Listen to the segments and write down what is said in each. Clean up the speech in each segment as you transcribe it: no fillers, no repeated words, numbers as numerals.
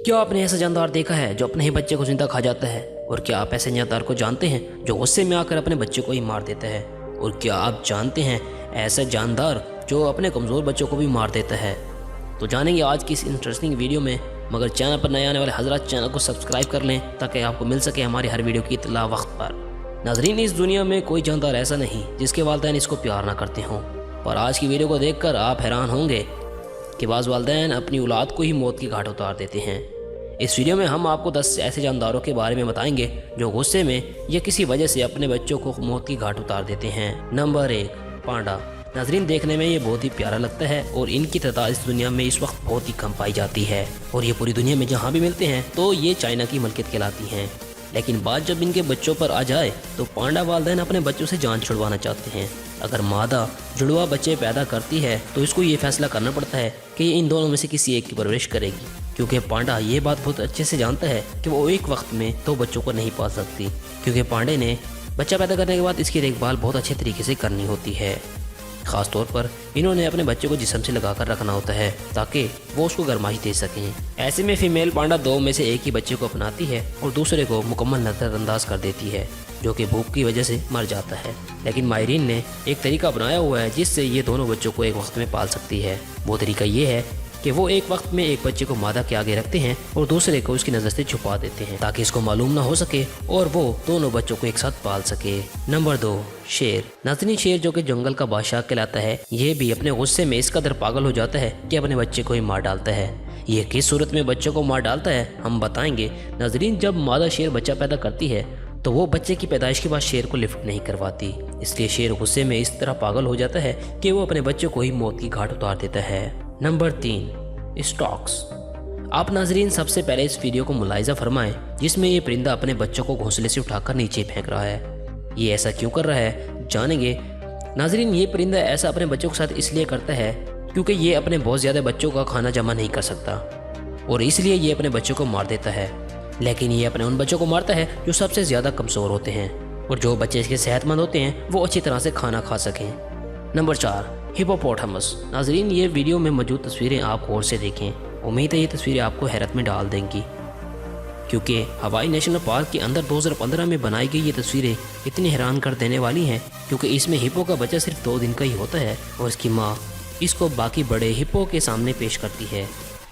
क्या आपने ऐसा जानदार देखा है जो अपने ही बच्चे को जिंदा खा जाता है? और क्या आप ऐसे जानदार को जानते हैं जो गुस्से में आकर अपने बच्चे को ही मार देता है? और क्या आप जानते हैं ऐसा जानदार जो अपने कमज़ोर बच्चों को भी मार देता है? तो जानेंगे आज की इस इंटरेस्टिंग वीडियो में। मगर चैनल पर नए आने वाले हजरात चैनल को सब्सक्राइब कर लें ताकि आपको मिल सके हमारी हर वीडियो की इत्तला वक्त पर। नाजरीन, इस दुनिया में कोई जानदार ऐसा नहीं जिसके वालिदैन इसको प्यार ना करते हों। पर आज की वीडियो को देखकर आप हैरान होंगे कि बाज़ वालिदैन अपनी औलाद को ही मौत की घाट उतार देते हैं। इस वीडियो में हम आपको 10 ऐसे जानदारों के बारे में बताएंगे जो गुस्से में या किसी वजह से अपने बच्चों को मौत की घाट उतार देते हैं। नंबर 1, पांडा। नाजरीन, देखने में ये बहुत ही प्यारा लगता है और इनकी तादाद इस दुनिया में इस वक्त बहुत ही कम पाई जाती है और ये पूरी दुनिया में जहाँ भी मिलते हैं तो ये चाइना की मलकियत कहलाती हैं। लेकिन बात जब इनके बच्चों पर आ जाए तो पांडा वालिदैन अपने बच्चों से जान छुड़वाना चाहते हैं। अगर मादा जुड़वा बच्चे पैदा करती है तो इसको ये फैसला करना पड़ता है कि ये इन दोनों में से किसी एक की परवरिश करेगी, क्योंकि पांडा ये बात बहुत अच्छे से जानता है कि वो एक वक्त में दो बच्चों को नहीं पाल सकती, क्योंकि पांडे ने बच्चा पैदा करने के बाद इसकी देखभाल बहुत अच्छे तरीके से करनी होती है। ख़ास तौर पर इन्होंने अपने बच्चे को जिस्म से लगाकर रखना होता है ताकि वो उसको गर्माई दे सकें। ऐसे में फीमेल पांडा दो में से एक ही बच्चे को अपनाती है और दूसरे को मुकम्मल नज़रअंदाज कर देती है, जो कि भूख की वजह से मर जाता है। लेकिन माहिरीन ने एक तरीका अपनाया हुआ है जिससे ये दोनों बच्चों को एक वक्त में पाल सकती है। वो तरीका ये है कि वो एक वक्त में एक बच्चे को मादा के आगे रखते हैं और दूसरे को उसकी नज़र से छुपा देते हैं ताकि इसको मालूम ना हो सके और वो दोनों बच्चों को एक साथ पाल सके। नंबर 2, शेर। नाज़रीन, शेर जो कि जंगल का बादशाह कहलाता है, ये भी अपने गुस्से में इस कदर पागल हो जाता है कि अपने बच्चे को ही मार डालता है। ये किस सूरत में बच्चों को मार डालता है हम बताएंगे। नाज़रीन, जब मादा शेर बच्चा पैदा करती है तो वो बच्चे की पैदाइश के बाद शेर को लिफ्ट नहीं करवाती, इसलिए शेर गुस्से में इस तरह पागल हो जाता है कि वो अपने बच्चों को ही मौत की घाट उतार देता है। Number 3, stocks. आप नाजरीन सबसे पहले इस वीडियो को मुलाहिजा फरमाएं जिसमें ये परिंदा अपने बच्चों को घोंसले से उठाकर नीचे फेंक रहा है। ये ऐसा क्यों कर रहा है जानेंगे। नाजरीन, ये परिंदा ऐसा अपने बच्चों के साथ इसलिए करता है क्योंकि ये अपने बहुत ज़्यादा बच्चों का खाना जमा नहीं कर सकता और इसलिए ये अपने बच्चों को मार देता है। लेकिन ये अपने उन बच्चों को मारता है जो सबसे ज़्यादा कमज़ोर होते हैं और जो बच्चे इसके सेहतमंद होते हैं वो अच्छी तरह से खाना खा सकें। Number 4, hippopotamus. नाजरीन, ये वीडियो में मौजूद तस्वीरें आप गौर से देखें। उम्मीद है ये तस्वीरें आपको हैरत में डाल देंगी, क्योंकि हवाई नेशनल पार्क के अंदर 2015 में बनाई गई ये तस्वीरें इतनी हैरान कर देने वाली हैं, क्योंकि इसमें हिप्पो का बच्चा सिर्फ 2 दिन का ही होता है और इसकी माँ इसको बाकी बड़े हिप्पो के सामने पेश करती है,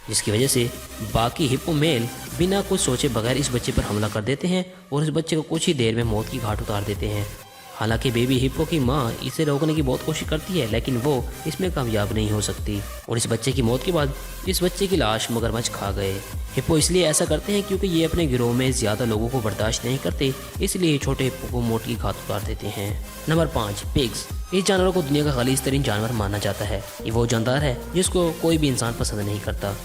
जिसकी वजह से बाकी हिप्पो मेल बिना कुछ सोचे बगैर इस बच्चे पर हमला कर देते हैं और इस बच्चे को कुछ ही देर में मौत की घाट उतार देते हैं। हालांकि बेबी हिप्पो की माँ इसे रोकने की बहुत कोशिश करती है, लेकिन वो इसमें कामयाब नहीं हो सकती और इस बच्चे की मौत के बाद इस बच्चे की लाश मगरमच्छ खा गए। हिप्पो इसलिए ऐसा करते हैं क्योंकि ये अपने गिरोह में ज़्यादा लोगों को बर्दाश्त नहीं करते, इसलिए छोटे हिप्पो को मौत की घात उतार देते हैं। Number 5, pigs. इस जानवर को दुनिया का खलीज तरीन जानवर माना जाता है। ये वो जानदार है जिसको कोई भी इंसान पसंद नहीं करता।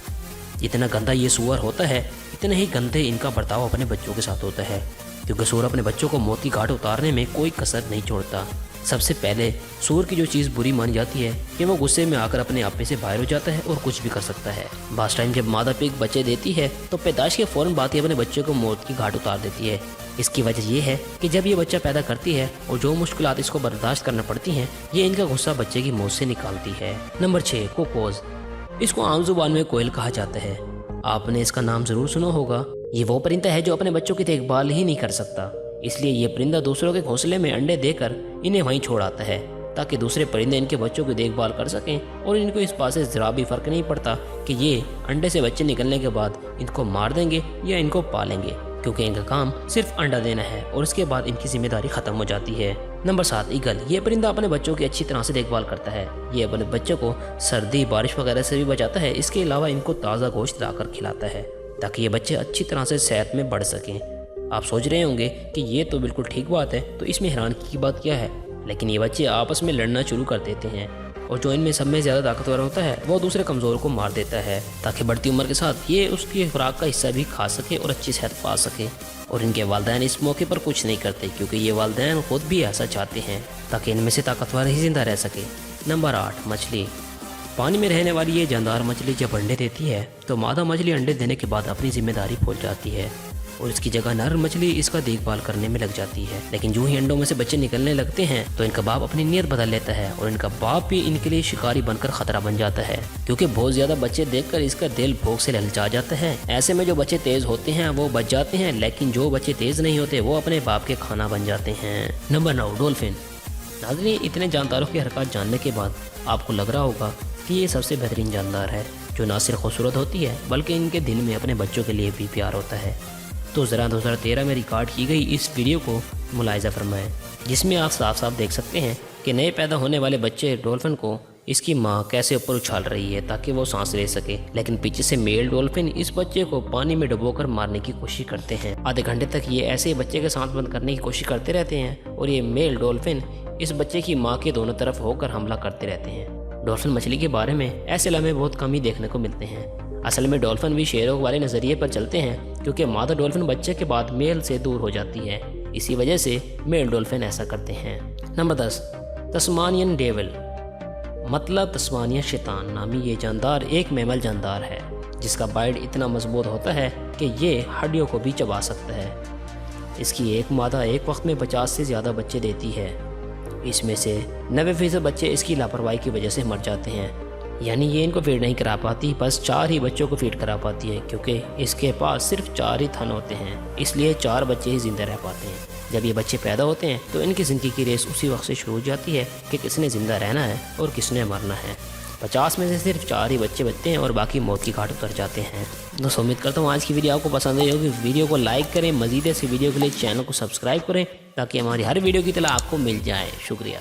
जितना गंदा ये सूअर होता है इतने ही गंदे इनका बर्ताव अपने बच्चों के साथ होता है, क्योंकि सूअर अपने बच्चों को मौत की घाट उतारने में कोई कसर नहीं छोड़ता। सबसे पहले सूअर की जो चीज़ बुरी मानी जाती है कि वो गुस्से में आकर अपने आप में से बाहर हो जाता है और कुछ भी कर सकता है। बास टाइम जब मादा पिग बच्चे देती है तो पैदाइश के फ़ौरन बाद ही अपने बच्चे को मौत की घाट उतार देती है। इसकी वजह यह है कि जब ये बच्चा पैदा करती है और जो मुश्किलात इसको बर्दाश्त करना पड़ती हैं, ये इनका गुस्सा बच्चे की मौत से निकालती है। Number 6, Cocos. इसको आम जुबान में कोयल कहा जाता है। आपने इसका नाम ज़रूर सुना होगा। ये वो परिंदा है जो अपने बच्चों की देखभाल ही नहीं कर सकता, इसलिए ये परिंदा दूसरों के घोंसले में अंडे देकर इन्हें वहीं छोड़ आता है ताकि दूसरे परिंदे इनके बच्चों की देखभाल कर सकें और इनको इस बात से ज़रा भी फ़र्क नहीं पड़ता कि ये अंडे से बच्चे निकलने के बाद इनको मार देंगे या इनको पालेंगे, क्योंकि इनका काम सिर्फ अंडा देना है और उसके बाद इनकी जिम्मेदारी ख़त्म हो जाती है। Number 7, eagle. ये परिंदा अपने बच्चों की अच्छी तरह से देखभाल करता है। ये अपने बच्चों को सर्दी बारिश वगैरह से भी बचाता है। इसके अलावा इनको ताज़ा गोश्त लाकर खिलाता है ताकि ये बच्चे अच्छी तरह से सेहत में बढ़ सकें। आप सोच रहे होंगे कि ये तो बिल्कुल ठीक बात है, तो इसमें हैरानी की बात क्या है। लेकिन ये बच्चे आपस में लड़ना शुरू कर देते हैं और जो इनमें सब में ज़्यादा ताकतवर होता है वो दूसरे कमज़ोर को मार देता है ताकि बढ़ती उम्र के साथ ये उसकी खुराक का हिस्सा भी खा सके और अच्छी सेहत पा सके। और इनके वालिदैन इस मौके पर कुछ नहीं करते, क्योंकि ये वालिदैन खुद भी ऐसा चाहते हैं ताकि इनमें से ताकतवर ही जिंदा रह सके। नंबर 8, मछली। पानी में रहने वाली ये जानदार मछली जब अंडे देती है तो मादा मछली अंडे देने के बाद अपनी जिम्मेदारी भूल जाती है और इसकी जगह नर मछली इसका देखभाल करने में लग जाती है। लेकिन जो ही अंडों में से बच्चे निकलने लगते हैं तो इनका बाप अपनी नीयत बदल लेता है और इनका बाप भी इनके लिए शिकारी बनकर खतरा बन जाता है, क्योंकि बहुत ज्यादा बच्चे देखकर इसका दिल भूख से ललचा जाता है। ऐसे में जो बच्चे तेज होते हैं वो बच जाते हैं, लेकिन जो बच्चे तेज नहीं होते वो अपने बाप के खाना बन जाते हैं। Number 9, dolphin. नाज़रीन, इतने जानदारों की हरकत जानने के बाद आपको लग रहा होगा कि ये सबसे बेहतरीन जानदार है, जो ना सिर्फ खूबसूरत होती है बल्कि इनके दिल में अपने बच्चों के लिए भी प्यार होता है। तो ज़रा 2013 में रिकॉर्ड की गई इस वीडियो को मुलाहिज़ा फरमाएं, जिसमें आप साफ साफ देख सकते हैं कि नए पैदा होने वाले बच्चे डॉल्फिन को इसकी माँ कैसे ऊपर उछाल रही है ताकि वो सांस ले सके, लेकिन पीछे से मेल डॉल्फिन इस बच्चे को पानी में डुबोकर मारने की कोशिश करते हैं। आधे घंटे तक ये ऐसे ही बच्चे के सांस बंद करने की कोशिश करते रहते हैं और ये मेल डॉल्फिन इस बच्चे की माँ के दोनों तरफ होकर हमला करते रहते हैं। डॉल्फिन मछली के बारे में ऐसे लम्हे बहुत कम ही देखने को मिलते हैं। असल में डॉल्फिन भी शेरों वाले नज़रिए पर चलते हैं, क्योंकि मादा डॉल्फिन बच्चे के बाद मेल से दूर हो जाती है, इसी वजह से मेल डॉल्फिन ऐसा करते हैं। नंबर 10, तस्मानियन डेविल, मतलब तस्मानिया शैतान नामी ये जानदार एक मैमल जानदार है जिसका बाइट इतना मजबूत होता है कि ये हड्डियों को भी चबा सकता है। इसकी एक मादा एक वक्त में 50 से ज़्यादा बच्चे देती है। इसमें से 90% बच्चे इसकी लापरवाही की वजह से मर जाते हैं, यानी ये इनको फीड नहीं करा पाती, बस 4 ही बच्चों को फीड करा पाती है, क्योंकि इसके पास सिर्फ 4 ही थन होते हैं, इसलिए 4 बच्चे ही ज़िंदा रह पाते हैं। जब ये बच्चे पैदा होते हैं तो इनकी ज़िंदगी की रेस उसी वक्त से शुरू हो जाती है कि किसने ज़िंदा रहना है और किसने मरना है। 50 में से सिर्फ 4 ही बच्चे बचते हैं और बाकी मौत की घाट उतर जाते हैं। दोस्तों, उम्मीद करता हूँ आज की वीडियो आपको पसंद आई होगी। वीडियो को लाइक करें, मज़ीद ऐसी वीडियो के लिए चैनल को सब्सक्राइब करें ताकि हमारी हर वीडियो की तला आपको मिल जाए। शुक्रिया।